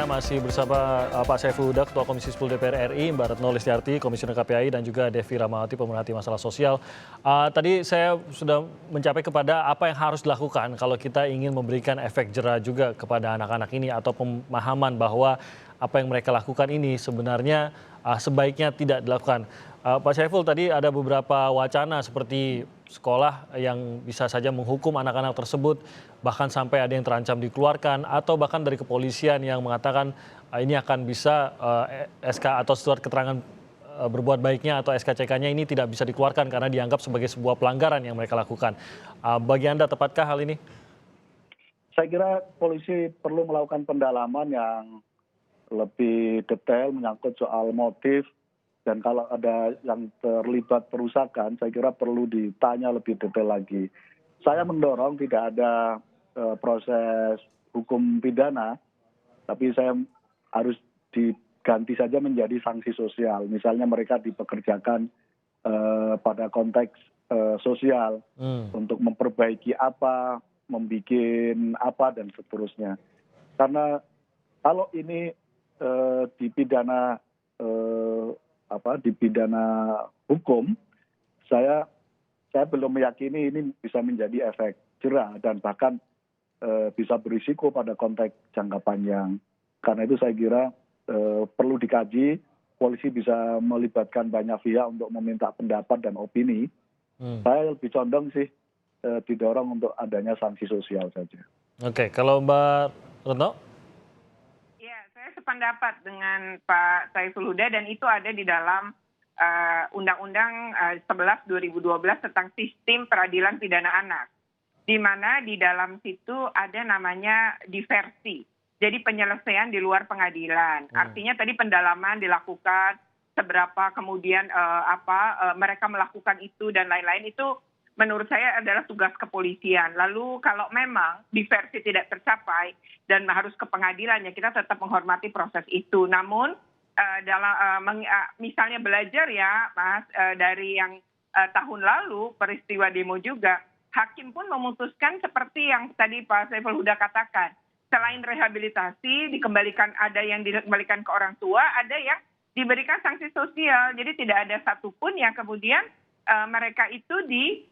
Saya masih bersama Pak Saiful Huda, Ketua Komisi 10 DPR RI, Mbak Retno Listiarti, Komisioner KPAI, dan juga Devi Ramawati, pemerhati masalah sosial. Tadi saya sudah mencapai kepada apa yang harus dilakukan kalau kita ingin memberikan efek jera juga kepada anak-anak ini atau pemahaman bahwa apa yang mereka lakukan ini sebenarnya sebaiknya tidak dilakukan. Pak Saiful, tadi ada beberapa wacana seperti sekolah yang bisa saja menghukum anak-anak tersebut, bahkan sampai ada yang terancam dikeluarkan, atau bahkan dari kepolisian yang mengatakan ini akan bisa SK atau surat keterangan berbuat baiknya atau SKCK-nya ini tidak bisa dikeluarkan karena dianggap sebagai sebuah pelanggaran yang mereka lakukan. Bagi Anda, tepatkah hal ini? Saya kira polisi perlu melakukan pendalaman yang lebih detail menyangkut soal motif, dan kalau ada yang terlibat perusakan, saya kira perlu ditanya lebih detail lagi. Saya mendorong tidak ada proses hukum pidana, tapi saya harus diganti saja menjadi sanksi sosial. Misalnya mereka dipekerjakan pada konteks sosial untuk memperbaiki apa, membuat apa, dan seterusnya. Karena kalau ini dipidana hukum, saya belum meyakini ini bisa menjadi efek jera dan bahkan bisa berisiko pada konteks jangka panjang. Karena itu saya kira perlu dikaji, polisi bisa melibatkan banyak pihak untuk meminta pendapat dan opini. Saya lebih condong sih didorong untuk adanya sanksi sosial saja. Oke, kalau Mbak Retno? Sependapat dengan Pak Saiful Huda, dan itu ada di dalam Undang-Undang 11 2012 tentang Sistem Peradilan Pidana Anak, di mana di dalam situ ada namanya diversi, jadi penyelesaian di luar pengadilan. Artinya tadi pendalaman dilakukan, seberapa kemudian mereka melakukan itu dan lain-lain, itu menurut saya adalah tugas kepolisian. Lalu kalau memang diversi tidak tercapai dan harus ke pengadilan, ya kita tetap menghormati proses itu. Namun misalnya belajar ya Mas, dari yang tahun lalu peristiwa demo juga, hakim pun memutuskan seperti yang tadi Pak Saiful Huda katakan. Selain rehabilitasi, ada yang dikembalikan ke orang tua, ada yang diberikan sanksi sosial. Jadi tidak ada satupun yang kemudian mereka itu di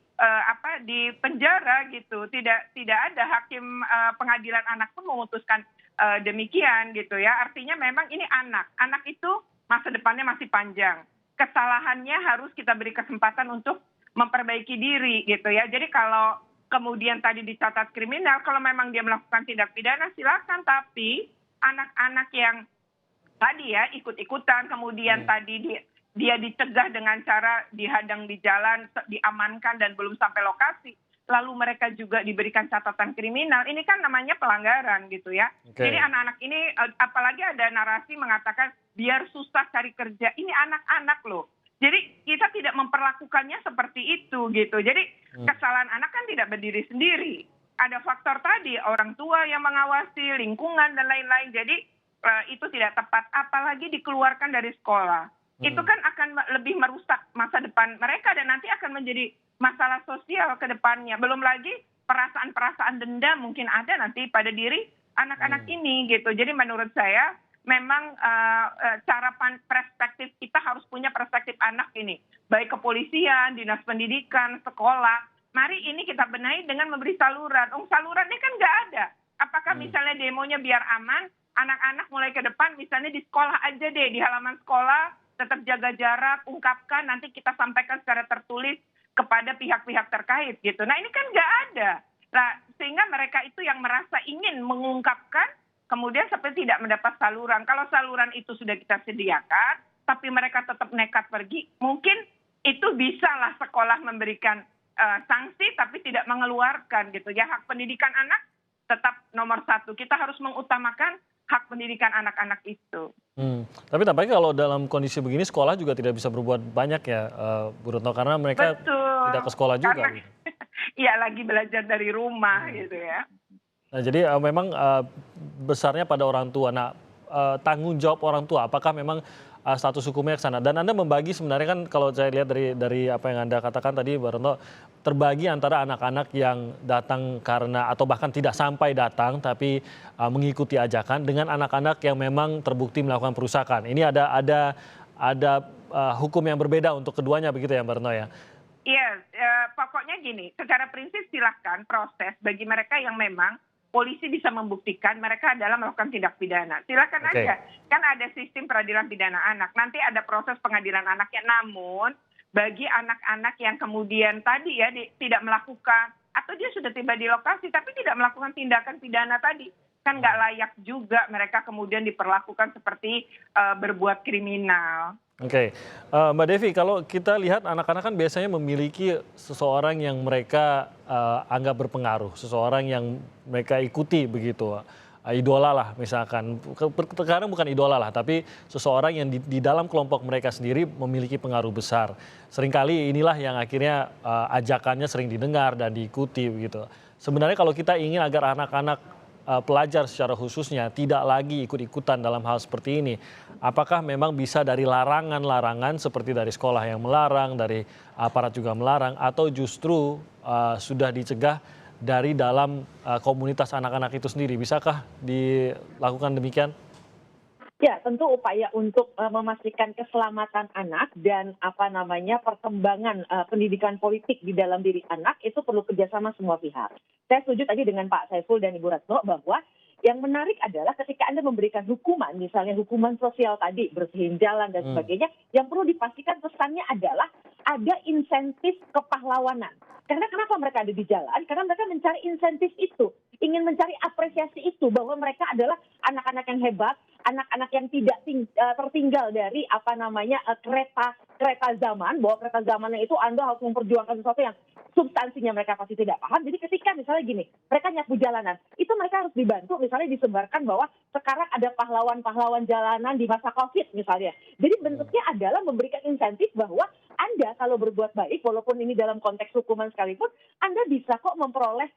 penjara gitu. Tidak ada hakim pengadilan anak pun memutuskan demikian gitu ya. Artinya memang ini anak itu masa depannya masih panjang. Kesalahannya harus kita beri kesempatan untuk memperbaiki diri gitu ya. Jadi kalau kemudian tadi dicatat kriminal, kalau memang dia melakukan tindak pidana silakan, tapi anak-anak yang tadi ya ikut-ikutan, kemudian tadi dia dicegah dengan cara dihadang di jalan, diamankan dan belum sampai lokasi, lalu mereka juga diberikan catatan kriminal, ini kan namanya pelanggaran gitu ya. Jadi anak-anak ini, apalagi ada narasi mengatakan biar susah cari kerja, ini anak-anak loh. Jadi kita tidak memperlakukannya seperti itu gitu. Jadi kesalahan anak kan tidak berdiri sendiri. Ada faktor tadi, orang tua yang mengawasi, lingkungan dan lain-lain. Jadi itu tidak tepat, apalagi dikeluarkan dari sekolah. Itu kan akan lebih merusak masa depan mereka dan nanti akan menjadi masalah sosial ke depannya. Belum lagi perasaan-perasaan dendam mungkin ada nanti pada diri anak-anak ini gitu. Jadi menurut saya memang perspektif kita harus punya perspektif anak ini. Baik kepolisian, dinas pendidikan, sekolah. Mari ini kita benahi dengan memberi saluran. Saluran ini kan nggak ada. Apakah misalnya demonya biar aman, anak-anak mulai ke depan misalnya di sekolah aja deh, di halaman sekolah, tetap jaga jarak, ungkapkan, nanti kita sampaikan secara tertulis kepada pihak-pihak terkait gitu. Nah ini kan nggak ada. Nah, sehingga mereka itu yang merasa ingin mengungkapkan, kemudian seperti tidak mendapat saluran. Kalau saluran itu sudah kita sediakan, tapi mereka tetap nekat pergi, mungkin itu bisalah sekolah memberikan sanksi, tapi tidak mengeluarkan gitu. Ya, hak pendidikan anak tetap nomor 1. Kita harus mengutamakan hak pendidikan anak-anak itu. Tapi tampaknya kalau dalam kondisi begini sekolah juga tidak bisa berbuat banyak ya, Bu Retno, karena mereka tidak ke sekolah juga. Iya, lagi belajar dari rumah gitu ya. Nah, jadi memang besarnya pada orang tua. Nah, tanggung jawab orang tua, apakah memang status hukumnya ke sana. Dan Anda membagi sebenarnya kan kalau saya lihat dari apa yang Anda katakan tadi, Mbak Retno, terbagi antara anak-anak yang datang karena atau bahkan tidak sampai datang tapi mengikuti ajakan dengan anak-anak yang memang terbukti melakukan perusakan. Ini ada hukum yang berbeda untuk keduanya begitu ya, Mbak Retno ya? Iya, pokoknya gini, secara prinsip silahkan proses bagi mereka yang memang polisi bisa membuktikan mereka adalah melakukan tindak pidana. Silakan aja, kan ada sistem peradilan pidana anak. Nanti ada proses pengadilan anaknya. Namun bagi anak-anak yang kemudian tadi ya tidak melakukan atau dia sudah tiba di lokasi tapi tidak melakukan tindakan pidana tadi, kan nggak layak juga mereka kemudian diperlakukan seperti berbuat kriminal. Oke, Mbak Devi, kalau kita lihat anak-anak kan biasanya memiliki seseorang yang mereka anggap berpengaruh, seseorang yang mereka ikuti begitu, idola lah misalkan. Sekarang bukan idola lah, tapi seseorang yang di dalam kelompok mereka sendiri memiliki pengaruh besar. Seringkali inilah yang akhirnya ajakannya sering didengar dan diikuti begitu. Sebenarnya kalau kita ingin agar anak-anak pelajar secara khususnya tidak lagi ikut-ikutan dalam hal seperti ini. Apakah memang bisa dari larangan-larangan seperti dari sekolah yang melarang, dari aparat juga melarang, atau justru sudah dicegah dari dalam komunitas anak-anak itu sendiri? Bisakah dilakukan demikian? Ya, tentu upaya untuk memastikan keselamatan anak dan perkembangan pendidikan politik di dalam diri anak itu perlu kerjasama semua pihak. Saya setuju tadi dengan Pak Saiful dan Ibu Retno bahwa yang menarik adalah ketika Anda memberikan hukuman, misalnya hukuman sosial tadi, bersihin jalan dan sebagainya, yang perlu dipastikan pesannya adalah ada insentif kepahlawanan. Karena kenapa mereka ada di jalan? Karena mereka mencari insentif itu, ingin mencari apresiasi itu, bahwa mereka adalah anak-anak yang hebat, anak-anak yang tidak tertinggal dari kereta zaman, bahwa kereta zamannya itu Anda harus memperjuangkan sesuatu yang substansinya mereka pasti tidak paham. Jadi ketika misalnya gini, mereka nyapu jalanan, itu mereka harus dibantu misalnya disebarkan bahwa sekarang ada pahlawan-pahlawan jalanan di masa COVID misalnya. Jadi bentuknya adalah memberikan insentif bahwa Anda kalau berbuat baik, walaupun ini dalam konteks hukuman sekalipun, Anda bisa kok memperoleh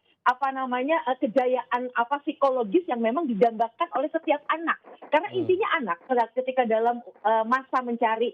kejayaan psikologis yang memang didambakan oleh setiap anak. Karena intinya anak ketika dalam masa mencari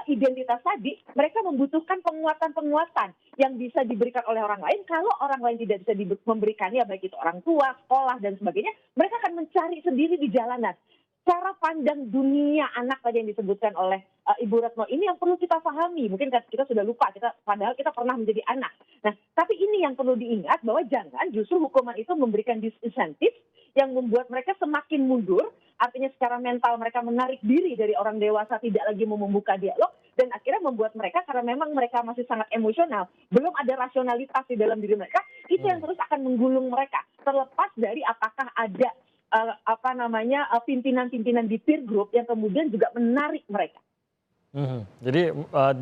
identitas tadi, mereka membutuhkan penguatan-penguatan yang bisa diberikan oleh orang lain. Kalau orang lain tidak bisa memberikannya, baik itu orang tua, sekolah, dan sebagainya, mereka akan mencari sendiri di jalanan. Cara pandang dunia anak tadi yang disebutkan oleh Ibu Retno ini yang perlu kita pahami. Mungkin kita sudah lupa, padahal kita pernah menjadi anak. Nah, tapi ini yang perlu diingat bahwa jangan justru hukuman itu memberikan disinsentif yang membuat mereka semakin mundur. Artinya secara mental mereka menarik diri dari orang dewasa, tidak lagi mau membuka dialog, dan akhirnya membuat mereka, karena memang mereka masih sangat emosional, belum ada rasionalitas di dalam diri mereka, itu yang terus akan menggulung mereka. Terlepas dari apakah ada pimpinan-pimpinan di peer group yang kemudian juga menarik mereka. Jadi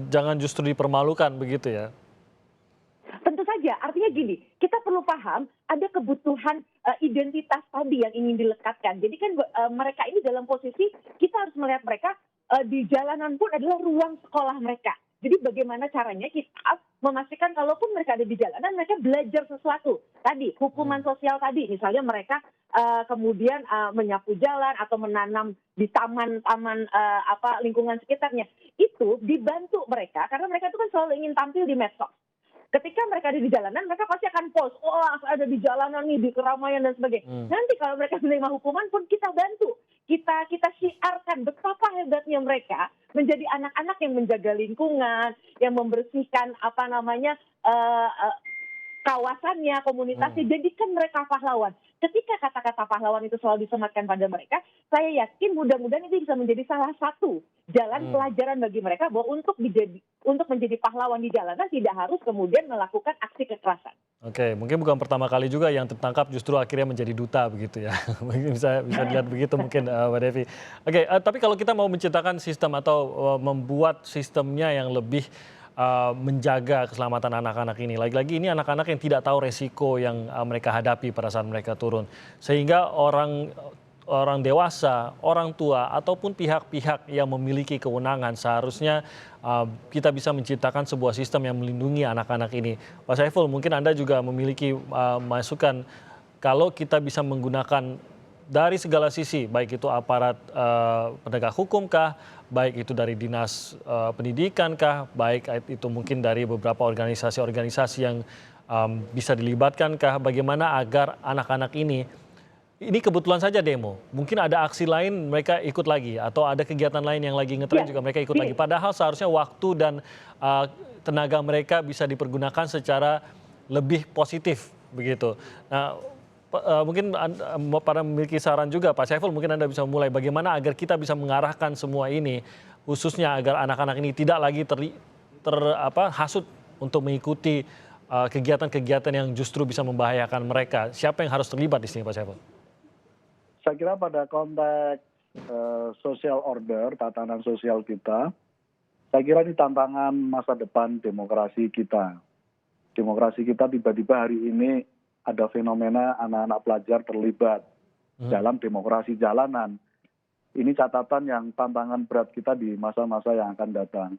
jangan justru dipermalukan begitu ya? Tentu saja, artinya gini, kita perlu paham ada kebutuhan identitas tadi yang ingin dilekatkan. Jadi kan mereka ini dalam posisi, kita harus melihat mereka di jalanan pun adalah ruang sekolah mereka. Jadi bagaimana caranya kita memastikan kalaupun mereka ada di jalanan, mereka belajar sesuatu. Tadi, hukuman sosial tadi, misalnya mereka kemudian menyapu jalan atau menanam di taman-taman lingkungan sekitarnya. Itu dibantu mereka, karena mereka itu kan selalu ingin tampil di medsos. Ketika mereka ada di jalanan, mereka pasti akan post, saya ada di jalanan nih, di keramaian dan sebagainya. Nanti kalau mereka menerima hukuman pun kita bantu. Kita siarkan betapa hebatnya mereka menjadi anak-anak yang menjaga lingkungan, yang membersihkan kawasannya, komunitasnya, jadikan mereka pahlawan. Ketika kata-kata pahlawan itu selalu disematkan pada mereka, saya yakin mudah-mudahan itu bisa menjadi salah satu jalan pelajaran bagi mereka bahwa untuk menjadi pahlawan di jalanan tidak harus kemudian melakukan aksi kekerasan. Oke, mungkin bukan pertama kali juga yang tertangkap justru akhirnya menjadi duta begitu ya. Mungkin bisa dilihat begitu mungkin Mbak Devi. Oke, tapi kalau kita mau menciptakan sistem atau membuat sistemnya yang lebih menjaga keselamatan anak-anak ini. Lagi-lagi ini anak-anak yang tidak tahu resiko yang mereka hadapi pada saat mereka turun. Sehingga orang dewasa, orang tua, ataupun pihak-pihak yang memiliki kewenangan seharusnya kita bisa menciptakan sebuah sistem yang melindungi anak-anak ini. Pak Saiful, mungkin Anda juga memiliki masukan kalau kita bisa menggunakan dari segala sisi, baik itu aparat penegak hukum kah, baik itu dari dinas pendidikan kah, baik itu mungkin dari beberapa organisasi-organisasi yang bisa dilibatkan kah, bagaimana agar anak-anak ini kebetulan saja demo, mungkin ada aksi lain mereka ikut lagi, atau ada kegiatan lain yang lagi ngetren juga mereka ikut lagi. Padahal seharusnya waktu dan tenaga mereka bisa dipergunakan secara lebih positif begitu. Nah, mungkin pada memiliki saran juga Pak Saiful, mungkin Anda bisa mulai bagaimana agar kita bisa mengarahkan semua ini, khususnya agar anak-anak ini tidak lagi hasut untuk mengikuti kegiatan-kegiatan yang justru bisa membahayakan mereka. Siapa yang harus terlibat di sini Pak Saiful? Saya kira pada konteks social order, tatanan sosial kita, saya kira ini tantangan masa depan demokrasi kita. Demokrasi kita tiba-tiba hari ini ada fenomena anak-anak pelajar terlibat dalam demokrasi jalanan. Ini catatan yang tantangan berat kita di masa-masa yang akan datang.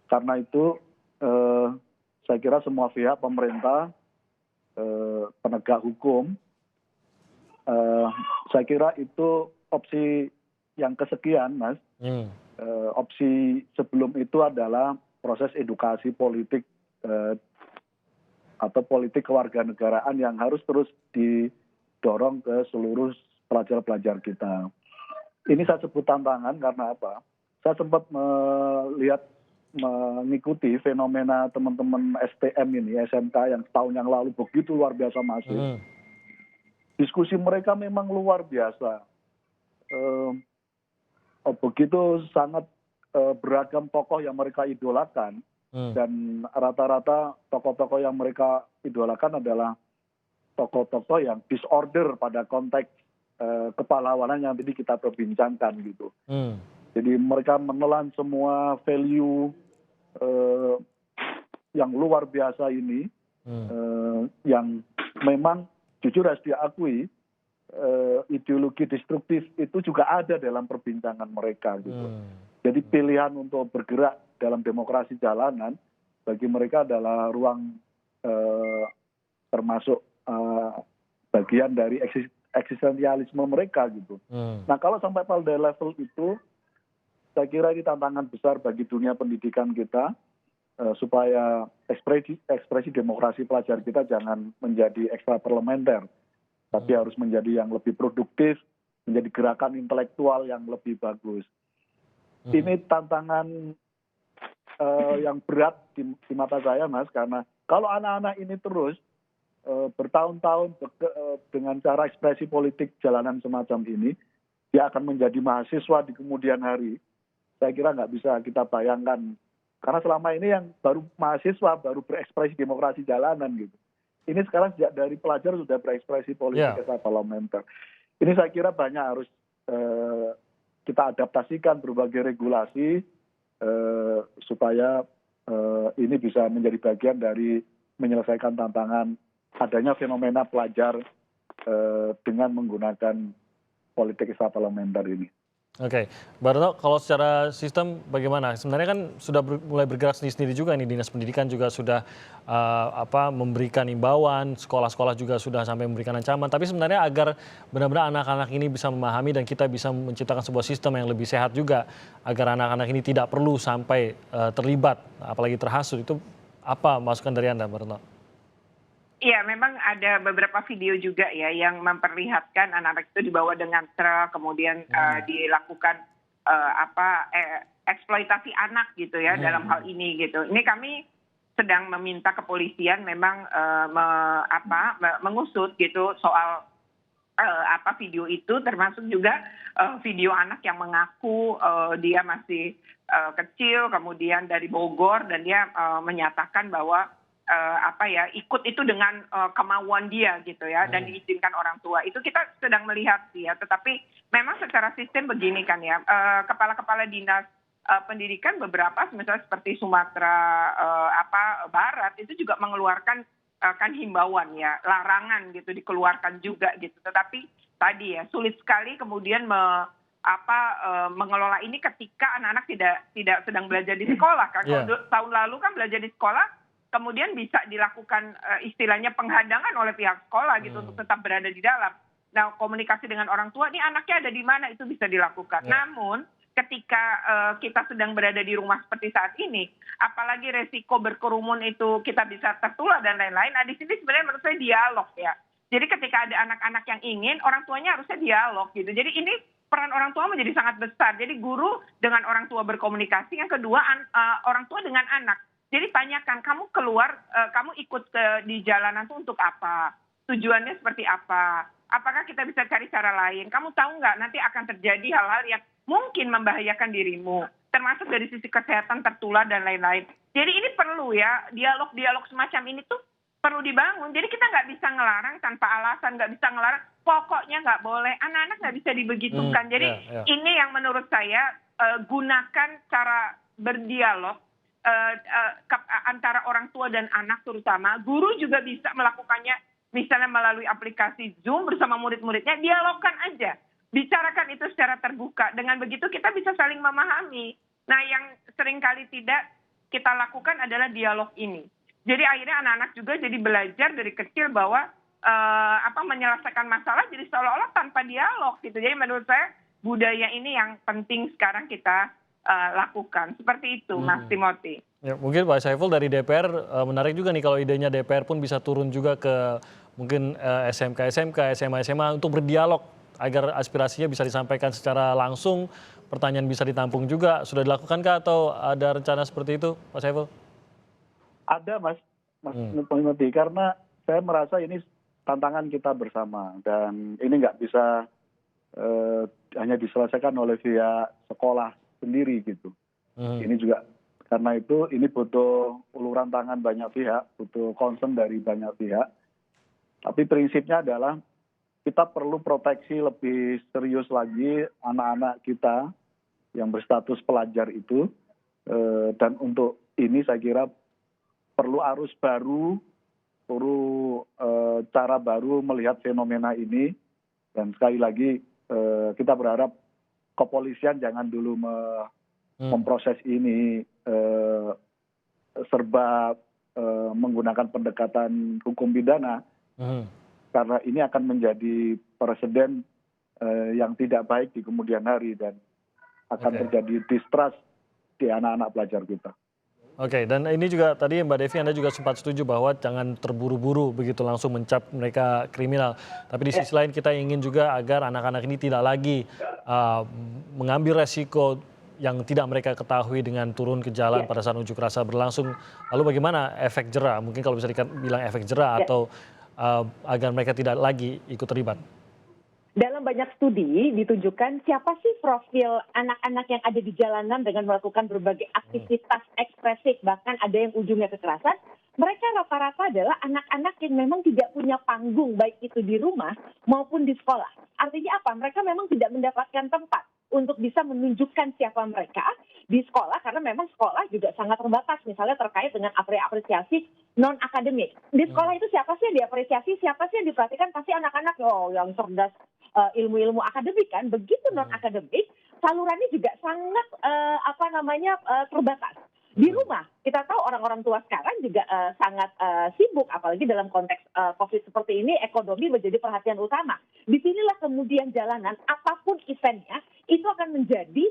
Karena itu saya kira semua pihak, pemerintah, penegak hukum, saya kira itu opsi yang kesekian, Mas. Opsi sebelum itu adalah proses edukasi politik atau politik kewarganegaraan yang harus terus didorong ke seluruh pelajar-pelajar kita. Ini saya sebut tantangan karena apa? Saya sempat mengikuti fenomena teman-teman STM ini, SMK yang tahun yang lalu begitu luar biasa masif. Diskusi mereka memang luar biasa. Begitu sangat beragam tokoh yang mereka idolakan. Dan rata-rata tokoh-tokoh yang mereka idolakan adalah tokoh-tokoh yang disorder pada konteks kepahlawanan yang tadi kita perbincangkan gitu. Jadi mereka menelan semua value yang luar biasa ini, yang memang jujur harus diakui ideologi destruktif itu juga ada dalam perbincangan mereka gitu. Jadi pilihan untuk bergerak dalam demokrasi jalanan bagi mereka adalah ruang termasuk bagian dari eksistensialisme mereka gitu. Nah kalau sampai pada level itu, saya kira ini tantangan besar bagi dunia pendidikan kita supaya ekspresi demokrasi pelajar kita jangan menjadi ekstra parlementer, tapi harus menjadi yang lebih produktif, menjadi gerakan intelektual yang lebih bagus. Ini tantangan yang berat di mata saya, Mas, karena kalau anak-anak ini terus bertahun-tahun dengan cara ekspresi politik jalanan semacam ini, dia akan menjadi mahasiswa di kemudian hari. Saya kira nggak bisa kita bayangkan, karena selama ini yang baru mahasiswa baru berekspresi demokrasi jalanan gitu. Ini sekarang sejak dari pelajar sudah berekspresi politik parlementer. Ini saya kira banyak harus kita adaptasikan berbagai regulasi supaya ini bisa menjadi bagian dari menyelesaikan tantangan adanya fenomena pelajar dengan menggunakan politik extraparlementer ini. Oke, Mbak Retno, kalau secara sistem bagaimana? Sebenarnya kan sudah mulai bergerak sendiri-sendiri juga nih, Dinas Pendidikan juga sudah memberikan imbauan, sekolah-sekolah juga sudah sampai memberikan ancaman. Tapi sebenarnya agar benar-benar anak-anak ini bisa memahami dan kita bisa menciptakan sebuah sistem yang lebih sehat juga, agar anak-anak ini tidak perlu sampai terlibat, apalagi terhasut, itu apa masukan dari Anda, Mbak Retno? Iya, memang ada beberapa video juga ya yang memperlihatkan anak-anak itu dibawa dengan truk, kemudian dilakukan eksploitasi anak gitu ya dalam hal ini gitu. Ini kami sedang meminta kepolisian memang mengusut gitu soal video itu, termasuk juga video anak yang mengaku dia masih kecil, kemudian dari Bogor, dan dia menyatakan bahwa ikut itu dengan kemauan dia gitu ya, dan diizinkan orang tua. Itu kita sedang melihat sih ya, tetapi memang secara sistem begini kan ya, kepala-kepala dinas pendidikan beberapa misalnya seperti Sumatera Barat itu juga mengeluarkan kan himbauan ya, larangan gitu dikeluarkan juga gitu. Tetapi tadi ya sulit sekali kemudian mengelola ini ketika anak-anak tidak sedang belajar di sekolah kan. Kalau tahun lalu kan belajar di sekolah, kemudian bisa dilakukan istilahnya penghadangan oleh pihak sekolah gitu untuk tetap berada di dalam. Nah, komunikasi dengan orang tua, ini anaknya ada di mana, itu bisa dilakukan. Ya. Namun, ketika kita sedang berada di rumah seperti saat ini, apalagi resiko berkerumun itu kita bisa tertular dan lain-lain, nah di sini sebenarnya menurut saya dialog ya. Jadi ketika ada anak-anak yang ingin, orang tuanya harusnya dialog gitu. Jadi ini peran orang tua menjadi sangat besar. Jadi guru dengan orang tua berkomunikasi, yang kedua orang tua dengan anak. Jadi tanyakan, kamu keluar, kamu ikut di jalanan itu untuk apa? Tujuannya seperti apa? Apakah kita bisa cari cara lain? Kamu tahu nggak nanti akan terjadi hal-hal yang mungkin membahayakan dirimu, termasuk dari sisi kesehatan tertular dan lain-lain. Jadi ini perlu ya, dialog-dialog semacam ini tuh perlu dibangun. Jadi kita nggak bisa ngelarang tanpa alasan, nggak bisa ngelarang, pokoknya nggak boleh. Anak-anak nggak bisa dibegitukan. Jadi ini yang menurut saya gunakan cara berdialog antara orang tua dan anak terutama. Guru juga bisa melakukannya misalnya melalui aplikasi Zoom bersama murid-muridnya, dialogkan aja. Bicarakan itu secara terbuka. Dengan begitu kita bisa saling memahami. Nah, yang seringkali tidak kita lakukan adalah dialog ini. Jadi akhirnya anak-anak juga jadi belajar dari kecil bahwa menyelesaikan masalah jadi seolah-olah tanpa dialog gitu. Jadi menurut saya budaya ini yang penting sekarang kita lakukan. Seperti itu, Mas Timothy. Ya, mungkin Pak Saiful dari DPR menarik juga nih kalau idenya DPR pun bisa turun juga ke mungkin SMK, SMA untuk berdialog agar aspirasinya bisa disampaikan secara langsung, pertanyaan bisa ditampung juga. Sudah dilakukankah atau ada rencana seperti itu, Pak Saiful? Ada, Mas Timothy, karena saya merasa ini tantangan kita bersama dan ini nggak bisa hanya diselesaikan oleh pihak sekolah sendiri gitu. Ini juga karena itu ini butuh uluran tangan banyak pihak, butuh concern dari banyak pihak. Tapi prinsipnya adalah kita perlu proteksi lebih serius lagi anak-anak kita yang berstatus pelajar itu. Dan untuk ini saya kira perlu arus baru, perlu cara baru melihat fenomena ini. Dan sekali lagi kita berharap kepolisian jangan dulu memproses ini serba menggunakan pendekatan hukum pidana. Karena ini akan menjadi presiden yang tidak baik di kemudian hari dan akan terjadi distrust di anak-anak pelajar kita. Oke, dan ini juga tadi Mbak Devi Anda juga sempat setuju bahwa jangan terburu-buru begitu langsung mencap mereka kriminal. Tapi di sisi lain kita ingin juga agar anak-anak ini tidak lagi mengambil resiko yang tidak mereka ketahui dengan turun ke jalan pada saat unjuk rasa berlangsung. Lalu bagaimana efek jera? Mungkin kalau bisa dibilang efek jera atau agar mereka tidak lagi ikut terlibat. Dalam banyak studi ditunjukkan siapa sih profil anak-anak yang ada di jalanan dengan melakukan berbagai aktivitas ekspresif, bahkan ada yang ujungnya kekerasan. Mereka rata-rata adalah anak-anak yang memang tidak punya panggung, baik itu di rumah maupun di sekolah. Artinya apa? Mereka memang tidak mendapatkan tempat untuk bisa menunjukkan siapa mereka di sekolah, karena memang sekolah juga sangat terbatas, misalnya terkait dengan apresiasi non-akademik. Di sekolah itu siapa sih yang diapresiasi, siapa sih yang diperhatikan? Pasti anak-anak yang cerdas, ilmu-ilmu akademik kan. Begitu non-akademik, salurannya juga sangat terbatas. Di rumah, kita tahu orang-orang tua sekarang juga sangat sibuk, apalagi dalam konteks COVID seperti ini, ekonomi menjadi perhatian utama. Disinilah kemudian jalanan, apapun eventnya, itu akan menjadi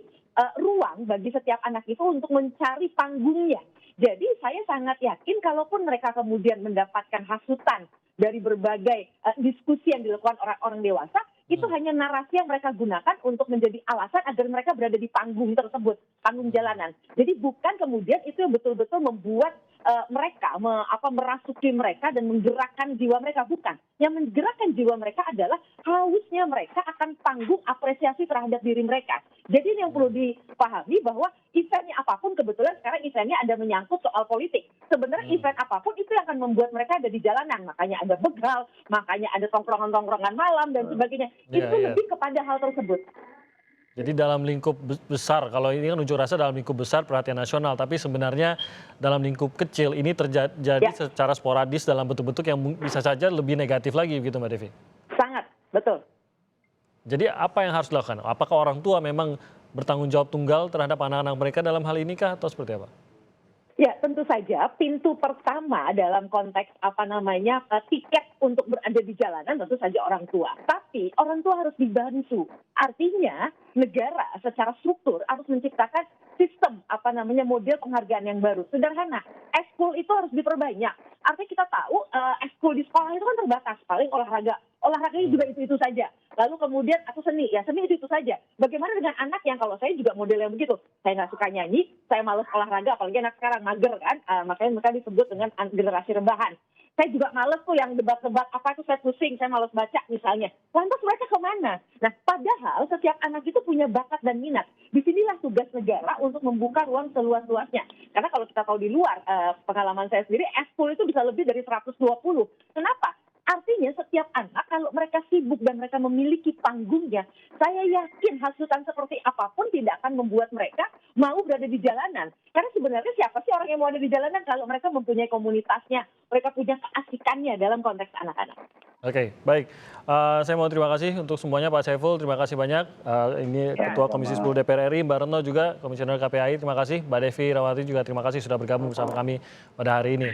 ruang bagi setiap anak itu untuk mencari panggungnya. Jadi saya sangat yakin kalaupun mereka kemudian mendapatkan hasutan dari berbagai diskusi yang dilakukan orang-orang dewasa, itu hanya narasi yang mereka gunakan untuk menjadi alasan agar mereka berada di panggung tersebut, panggung jalanan. Jadi bukan kemudian itu yang betul-betul membuat mereka merasuki mereka dan menggerakkan jiwa mereka, bukan. Yang menggerakkan jiwa mereka adalah hausnya mereka akan panggung apresiasi terhadap diri mereka. Jadi ini yang perlu dipahami bahwa eventnya apapun, kebetulan sekarang eventnya ada menyangkut soal politik. Sebenarnya event apapun itu yang akan membuat mereka ada di jalanan. Makanya ada begal, makanya ada tongkrongan-tongkrongan malam dan sebagainya. Itu lebih kepada hal tersebut. Jadi dalam lingkup besar, kalau ini kan unjuk rasa dalam lingkup besar perhatian nasional, tapi sebenarnya dalam lingkup kecil ini terjadi secara sporadis dalam bentuk-bentuk yang bisa saja lebih negatif lagi begitu Mbak Devi? Sangat, betul. Jadi apa yang harus dilakukan? Apakah orang tua memang bertanggung jawab tunggal terhadap anak-anak mereka dalam hal ini kah atau seperti apa? Ya, tentu saja pintu pertama dalam konteks tiket untuk berada di jalanan tentu saja orang tua. Tapi orang tua harus dibantu. Artinya negara secara struktur harus menciptakan sistem model penghargaan yang baru. Sederhana, eskul itu harus diperbanyak. Artinya kita tahu eskul di sekolah itu kan terbatas, paling olahraganya juga itu saja. Lalu kemudian atau seni itu saja. Bagaimana dengan anak yang kalau saya juga model yang begitu, saya nggak suka nyanyi, saya malas olahraga, apalagi anak sekarang mager kan, makanya mereka disebut dengan generasi rebahan. Saya juga males tuh yang debat-debat saya pusing, saya males baca misalnya. Lantas mereka kemana? Nah, padahal setiap anak itu punya bakat dan minat. Disinilah tugas negara untuk membuka ruang seluas-luasnya. Karena kalau kita tahu di luar pengalaman saya sendiri, eskul itu bisa lebih dari 120. Kenapa? Artinya setiap anak kalau mereka sibuk dan mereka memiliki panggungnya, saya yakin hasutan seperti apapun tidak akan membuat mereka mau berada di jalanan. Karena sebenarnya siapa sih orang yang mau ada di jalanan kalau mereka mempunyai komunitasnya, mereka punya keasikannya dalam konteks anak-anak. Oke, baik. Saya mau terima kasih untuk semuanya Pak Saiful, terima kasih banyak. Ini Ketua Komisi 10 DPR RI, Mbak Retno juga, Komisioner KPAI, terima kasih. Mbak Devi Ramawati juga terima kasih sudah bergabung bersama kami pada hari ini.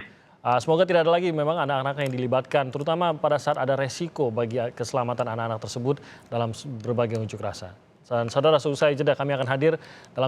Semoga tidak ada lagi memang anak-anak yang dilibatkan, terutama pada saat ada resiko bagi keselamatan anak-anak tersebut dalam berbagai unjuk rasa. Dan saudara, seusai jeda kami akan hadir dalam